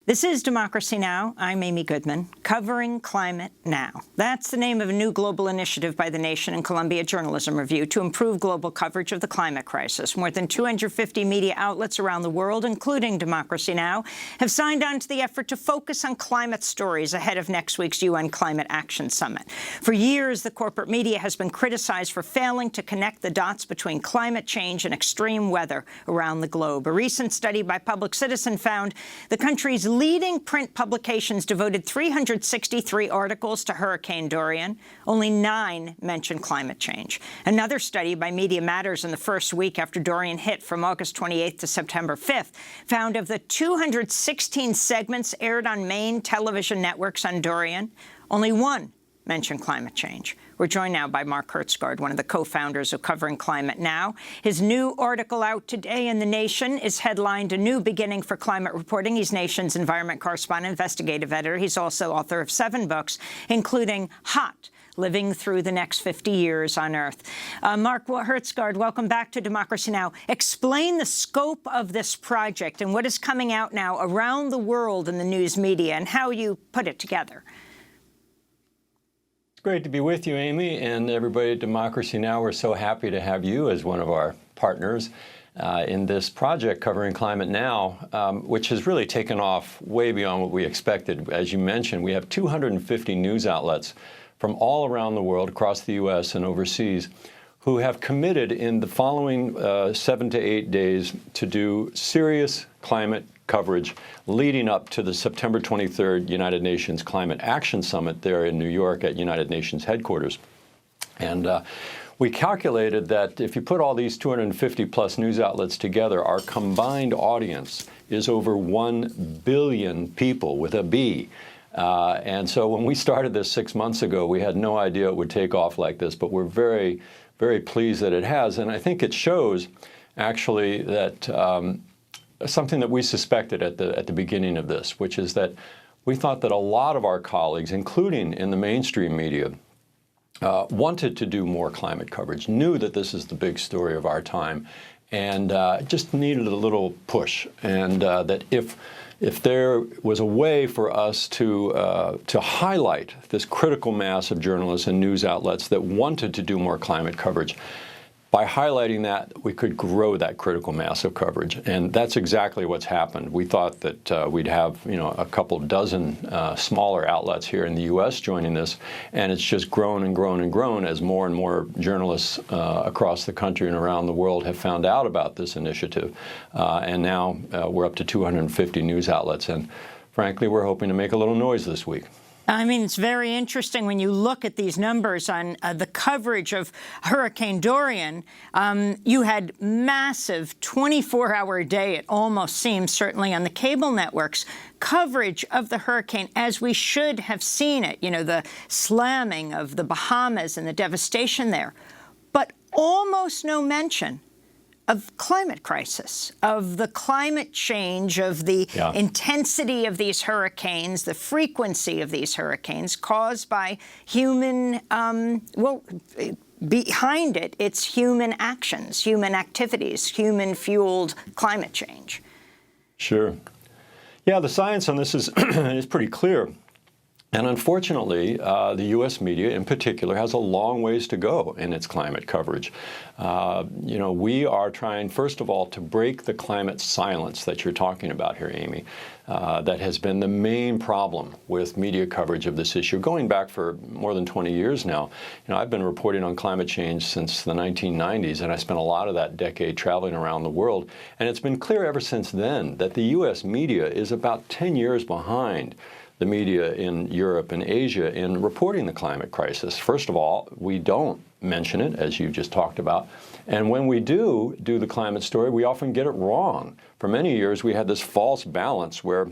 This is Democracy Now! I'm Amy Goodman, covering climate now. That's the name of a new global initiative by the Nation and Columbia Journalism Review to improve global coverage of the climate crisis. More than 250 media outlets around the world, including Democracy Now!, have signed on to the effort to focus on climate stories ahead of next week's UN Climate Action Summit. For years, the corporate media has been criticized for failing to connect the dots between climate change and extreme weather around the globe. A recent study by Public Citizen found the country's leading print publications devoted 363 articles to Hurricane Dorian. Only 9 mentioned climate change. Another study by Media Matters in the first week after Dorian hit from August 28th to September 5th found of the 216 segments aired on main television networks on Dorian, only 1 mentioned climate change. We're joined now by Mark Hertsgaard, one of the co-founders of Covering Climate Now. His new article out today in The Nation is headlined A New Beginning for Climate Reporting. He's Nation's environment correspondent, investigative editor. He's also author of 7 books, including Hot, Living Through the Next 50 Years on Earth. Mark Hertsgaard, welcome back to Democracy Now! Explain the scope of this project and what is coming out now around the world in the news media and how you put it together. It's great to be with you, Amy, and everybody at Democracy Now! We're so happy to have you as one of our partners in this project Covering Climate Now, which has really taken off way beyond what we expected. As you mentioned, we have 250 news outlets from all around the world, across the U.S. and overseas, who have committed in the following 7 to 8 days to do serious climate coverage leading up to the September 23rd United Nations Climate Action Summit there in New York at United Nations headquarters. And we calculated that if you put all these 250-plus news outlets together, our combined audience is over 1 billion people with a B. And so when we started this 6 months ago, we had no idea it would take off like this, but we're very, very pleased that it has. And I think it shows, actually, that something that we suspected at the beginning of this, which is that we thought that a lot of our colleagues, including in the mainstream media, wanted to do more climate coverage, knew that this is the big story of our time, and just needed a little push. And that if there was a way for us to highlight this critical mass of journalists and news outlets that wanted to do more climate coverage, by highlighting that, we could grow that critical mass of coverage, and that's exactly what's happened. We thought that we'd have, a couple dozen smaller outlets here in the U.S. joining this, and it's just grown and grown and grown as more and more journalists across the country and around the world have found out about this initiative. And now we're up to 250 news outlets, and frankly, we're hoping to make a little noise this week. I mean, it's very interesting when you look at these numbers on the coverage of Hurricane Dorian. You had massive 24-hour-a-day, it almost seems, certainly on the cable networks, coverage of the hurricane as we should have seen it, the slamming of the Bahamas and the devastation there. But almost no mention of climate crisis, of the climate change, of the intensity of these hurricanes, the frequency of these hurricanes caused by human, behind it, it's human actions, human activities, human-fueled climate change. Sure. Yeah, the science on this is is pretty clear. And unfortunately, the U.S. media in particular has a long ways to go in its climate coverage. We are trying, first of all, to break the climate silence that you're talking about here, Amy. That has been the main problem with media coverage of this issue, going back for more than 20 years now. I've been reporting on climate change since the 1990s, and I spent a lot of that decade traveling around the world. And it's been clear ever since then that the U.S. media is about 10 years behind the media in Europe and Asia in reporting the climate crisis. First of all, we don't mention it, as you just talked about. And when we do the climate story, we often get it wrong. For many years, we had this false balance where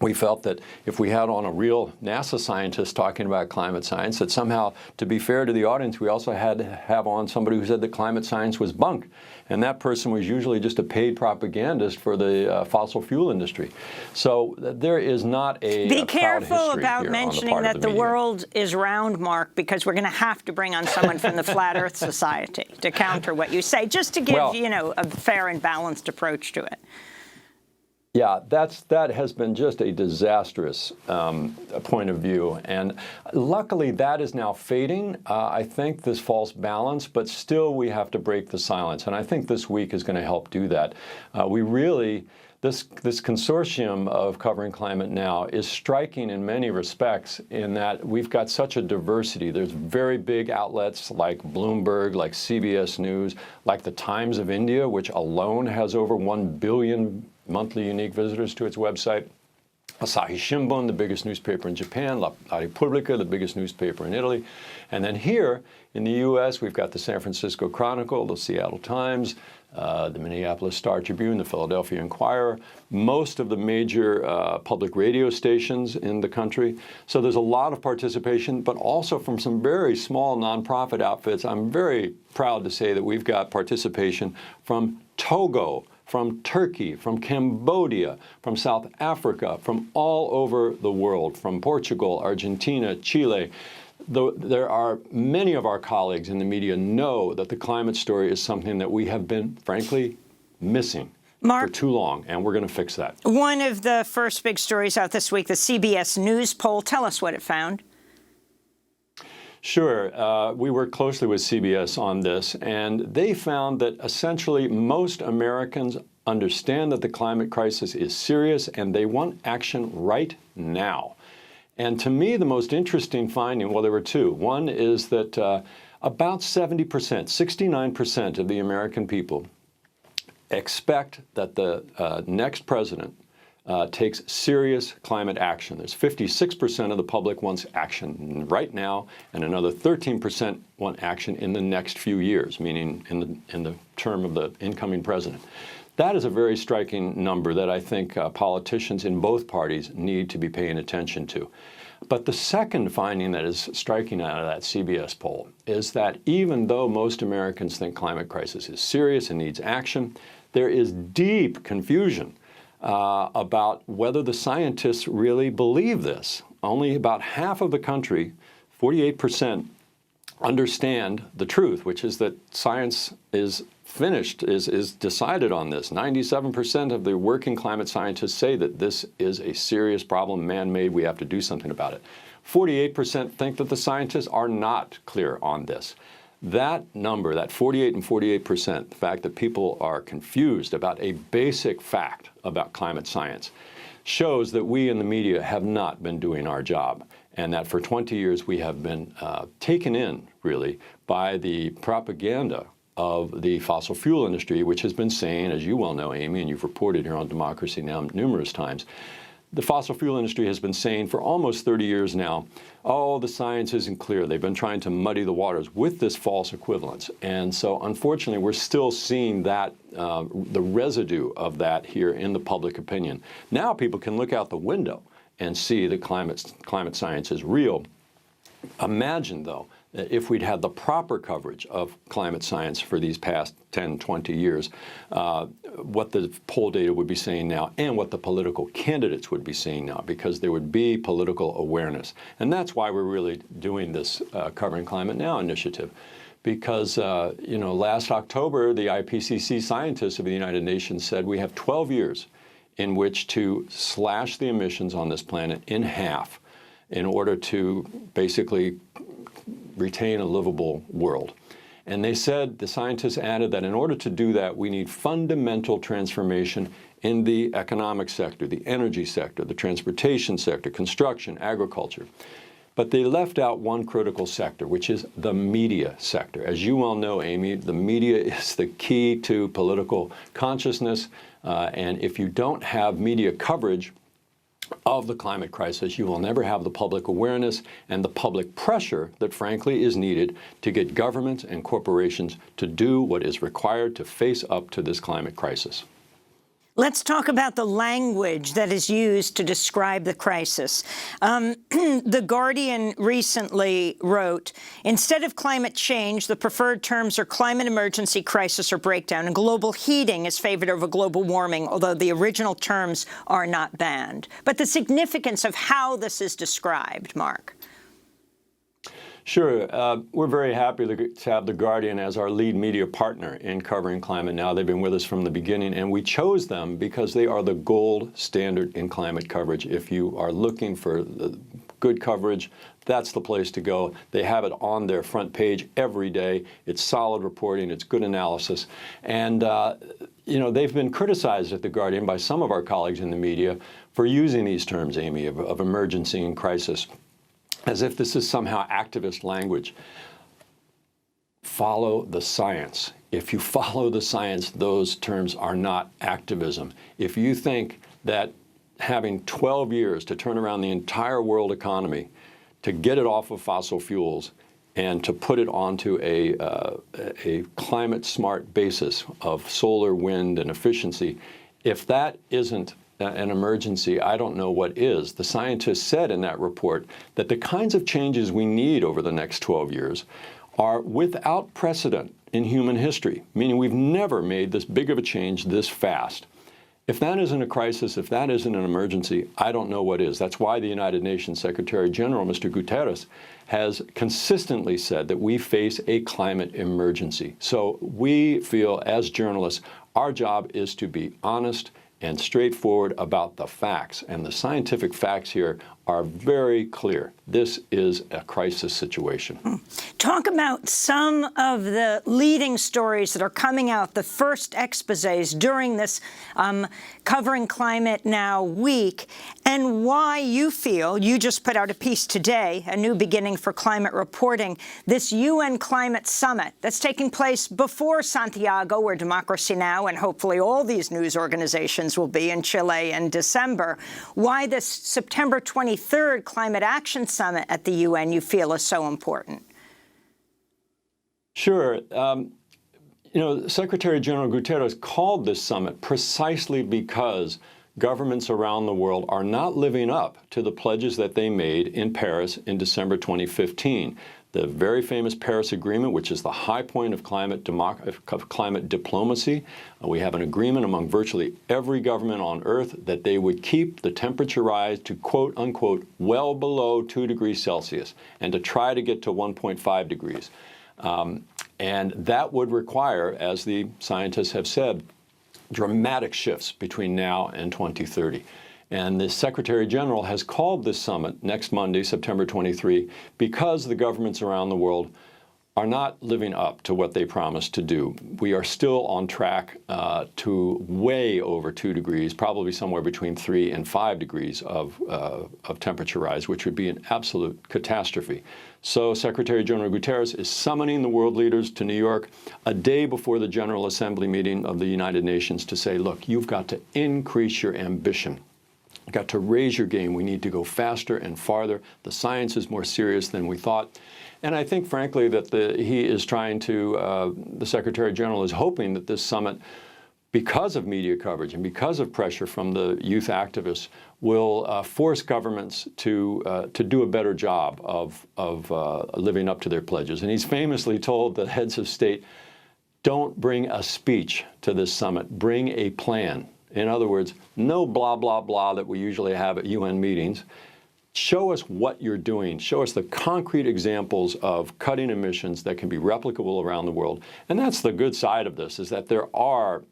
we felt that if we had on a real NASA scientist talking about climate science, that somehow, to be fair to the audience, we also had to have on somebody who said that climate science was bunk. And that person was usually just a paid propagandist for the fossil fuel industry. So there is not Be careful about mentioning that the world is round, Mark, because we're going to have to bring on someone from the Flat Earth Society to counter what you say, just to give, a fair and balanced approach to it. Yeah, that has been just a disastrous point of view. And luckily, that is now fading. I think this false balance, but still we have to break the silence. And I think this week is going to help do that. This consortium of Covering Climate Now is striking in many respects in that we've got such a diversity. There's very big outlets like Bloomberg, like CBS News, like the Times of India, which alone has over 1 billion monthly unique visitors to its website. Asahi Shimbun, the biggest newspaper in Japan, La Repubblica, the biggest newspaper in Italy. And then here in the U.S., we've got the San Francisco Chronicle, the Seattle Times, the Minneapolis Star-Tribune, the Philadelphia Inquirer, most of the major public radio stations in the country. So there's a lot of participation, but also from some very small nonprofit outfits. I'm very proud to say that we've got participation from Togo, from Turkey, from Cambodia, from South Africa, from all over the world, from Portugal, Argentina, Chile. There are many of our colleagues in the media know that the climate story is something that we have been, frankly, missing for too long, and we're going to fix that. One of the first big stories out this week, the CBS News poll. Tell us what it found. Sure. We worked closely with CBS on this, and they found that essentially most Americans understand that the climate crisis is serious and they want action right now. And to me, the most interesting finding, well, there were two. One is that about 70%, 69% of the American people expect that the next president takes serious climate action. There's 56% of the public wants action right now, and another 13% want action in the next few years, meaning in the term of the incoming president. That is a very striking number that I think politicians in both parties need to be paying attention to. But the second finding that is striking out of that CBS poll is that even though most Americans think climate crisis is serious and needs action, there is deep confusion about whether the scientists really believe this. Only about half of the country, 48%, understand the truth, which is that science is finished, is decided on this. 97% of the working climate scientists say that this is a serious problem, man-made, we have to do something about it. 48% think that the scientists are not clear on this. That number, that 48 and 48%, the fact that people are confused about a basic fact about climate science, shows that we in the media have not been doing our job, and that for 20 years we have been taken in, really, by the propaganda of the fossil fuel industry, which has been saying, as you well know, Amy, and you've reported here on Democracy Now! Numerous times, the fossil fuel industry has been saying for almost 30 years now, oh, the science isn't clear. They've been trying to muddy the waters with this false equivalence. And so, unfortunately, we're still seeing that, the residue of that here in the public opinion. Now people can look out the window and see that climate science is real. Imagine, though, that if we'd had the proper coverage of climate science for these past 10, 20 years, what the poll data would be saying now and what the political candidates would be saying now, because there would be political awareness. And that's why we're really doing this Covering Climate Now initiative. Because, last October, the IPCC scientists of the United Nations said we have 12 years in which to slash the emissions on this planet in half in order to basically retain a livable world. And they said, the scientists added that in order to do that, we need fundamental transformation in the economic sector, the energy sector, the transportation sector, construction, agriculture. But they left out one critical sector, which is the media sector. As you well know, Amy, the media is the key to political consciousness. And if you don't have media coverage of the climate crisis, you will never have the public awareness and the public pressure that, frankly, is needed to get governments and corporations to do what is required to face up to this climate crisis. Let's talk about the language that is used to describe the crisis. The Guardian recently wrote, instead of climate change, the preferred terms are climate emergency, crisis, or breakdown, and global heating is favored over global warming, although the original terms are not banned. But the significance of how this is described, Mark. Sure. We're very happy to have The Guardian as our lead media partner in covering climate now. They've been with us from the beginning, and we chose them because they are the gold standard in climate coverage. If you are looking for good coverage, that's the place to go. They have it on their front page every day. It's solid reporting. It's good analysis. And, they've been criticized at The Guardian by some of our colleagues in the media for using these terms, Amy, of emergency and crisis, as if this is somehow activist language. Follow the science. If you follow the science, those terms are not activism. If you think that having 12 years to turn around the entire world economy, to get it off of fossil fuels, and to put it onto a climate-smart basis of solar, wind, and efficiency, if that isn't an emergency, I don't know what is. The scientists said in that report that the kinds of changes we need over the next 12 years are without precedent in human history, meaning we've never made this big of a change this fast. If that isn't a crisis, if that isn't an emergency, I don't know what is. That's why the United Nations Secretary General, Mr. Guterres, has consistently said that we face a climate emergency. So we feel, as journalists, our job is to be honest and straightforward about the facts. And the scientific facts here are very clear. This is a crisis situation. Talk about some of the leading stories that are coming out, the first exposés during this Covering Climate Now week, and why you feel, you just put out a piece today, A New Beginning for Climate Reporting, this UN Climate Summit that's taking place before Santiago, where Democracy Now! And hopefully all these news organizations will be in Chile in December, why this September 23rd Climate Action Summit at the UN you feel is so important. Sure. Secretary General Guterres called this summit precisely because governments around the world are not living up to the pledges that they made in Paris in December 2015. The very famous Paris Agreement, which is the high point of climate diplomacy. We have an agreement among virtually every government on Earth that they would keep the temperature rise to, quote unquote, well below 2 degrees Celsius and to try to get to 1.5 degrees. And that would require, as the scientists have said, dramatic shifts between now and 2030. And the Secretary General has called this summit next Monday, September 23, because the governments around the world are not living up to what they promised to do. We are still on track to way over 2 degrees, probably somewhere between 3 and 5 degrees of temperature rise, which would be an absolute catastrophe. So Secretary General Guterres is summoning the world leaders to New York a day before the General Assembly meeting of the United Nations to say, look, you've got to increase your ambition. You've got to raise your game. We need to go faster and farther. The science is more serious than we thought. And I think, frankly, that he is trying to, the Secretary General is hoping that this summit, because of media coverage and because of pressure from the youth activists, will force governments to do a better job of living up to their pledges. And he's famously told the heads of state, don't bring a speech to this summit, bring a plan. In other words, no blah, blah, blah that we usually have at UN meetings. Show us what you're doing. Show us the concrete examples of cutting emissions that can be replicable around the world. And that's the good side of this, is that there are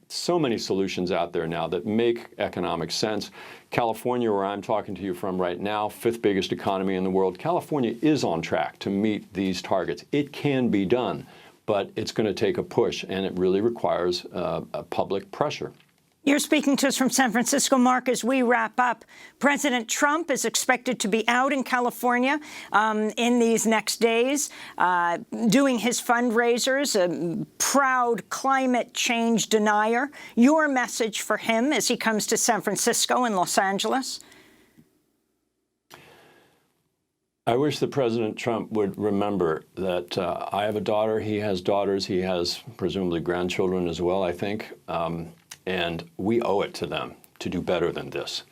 so many solutions out there now that make economic sense. California, where I'm talking to you from right now, 5th biggest economy in the world, California is on track to meet these targets. It can be done, but it's going to take a push, and it really requires public pressure. You're speaking to us from San Francisco, Mark. As we wrap up, President Trump is expected to be out in California in these next days, doing his fundraisers, a proud climate change denier. Your message for him as he comes to San Francisco and Los Angeles? I wish that President Trump would remember that I have a daughter, he has daughters, he has presumably grandchildren as well, I think. And we owe it to them to do better than this.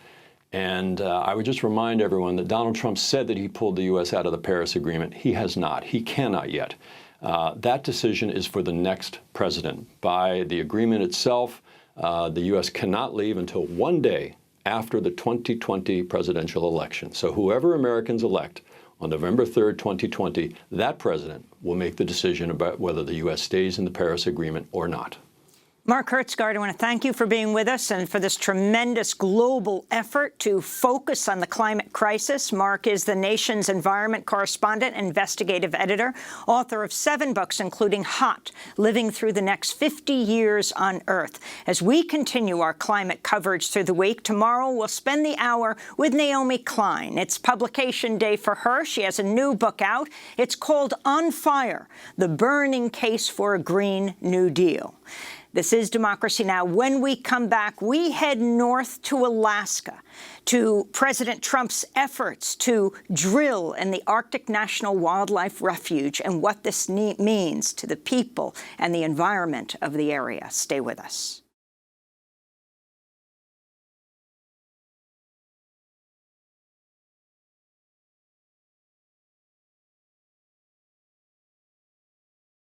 And I would just remind everyone that Donald Trump said that he pulled the U.S. out of the Paris Agreement. He has not. He cannot yet. That decision is for the next president. By the agreement itself, the U.S. cannot leave until one day after the 2020 presidential election. So whoever Americans elect On November 3rd, 2020, that president will make the decision about whether the U.S. stays in the Paris Agreement or not. Mark Hertsgaard, I want to thank you for being with us and for this tremendous global effort to focus on the climate crisis. Mark is the nation's environment correspondent, investigative editor, author of 7 books, including Hot, Living Through the Next 50 Years on Earth. As we continue our climate coverage through the week, tomorrow we'll spend the hour with Naomi Klein. It's publication day for her. She has a new book out. It's called On Fire, The Burning Case for a Green New Deal. This is Democracy Now! When we come back, we head north to Alaska, to President Trump's efforts to drill in the Arctic National Wildlife Refuge and what this means to the people and the environment of the area. Stay with us.